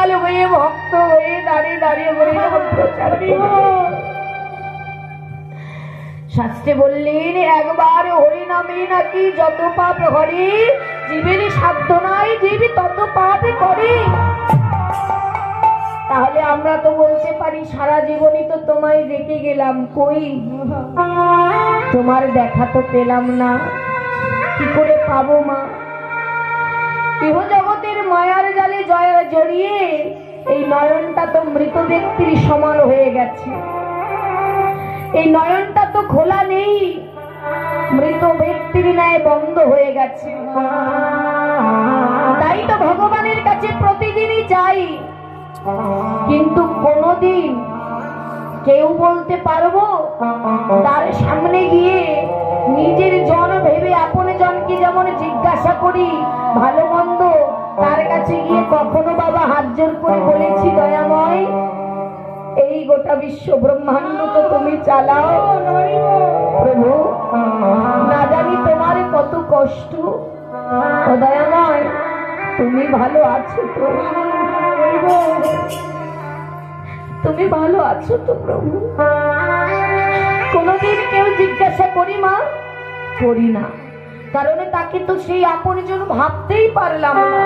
গোপাল হয়ে ভক্ত হয়ে দাঁড়িয়ে দাঁড়িয়ে হরিনাম প্রচার করলেন। শাস্ত্রে বললেন একবার হরিনামে নাকি যত পাপ করে জীবের সাধ্য নাই, জীব তত পাপ করে। তাহলে আমরা তো বলতে পারি সারা জীবনই তো তোমায় দেখে গেলাম, কই তোমার দেখা তো পেলাম না, কি করে পাবো মা? ইহ জগতের মায়ার জালে জড়িয়ে এই নয়নটা তো মৃত ব্যক্তির সমান হয়ে গেছে, এই নয়নটা তো খোলা নেই, মৃত ব্যক্তির ন্যায় বন্ধ হয়ে গেছে। তাই তো ভগবানের কাছে প্রতিদিনই যাই, কিন্তু কোনদিন কেউ বলতে পারবো তার সামনে গিয়ে নিজের জন ভেবে আপন জনকে যেমন জিজ্ঞাসা করি ভালো মন্দ, তার কাছে গিয়ে কখনো বাবা হাত জোর করে বলেছি দয়াময় এই গোটা বিশ্ব ব্রহ্মাণ্ড তো তুমি চালাও প্রভু, না জানি তোমার কত কষ্ট, ও দয়াময় তুমি ভালো আছো তো, তুমি ভালো আছো তো প্রভু? কোনদিন কেউ জিজ্ঞাসা করি মা? করি না, কারণ তাকে তো সেই আপনজন ভাবতেই পারলাম না।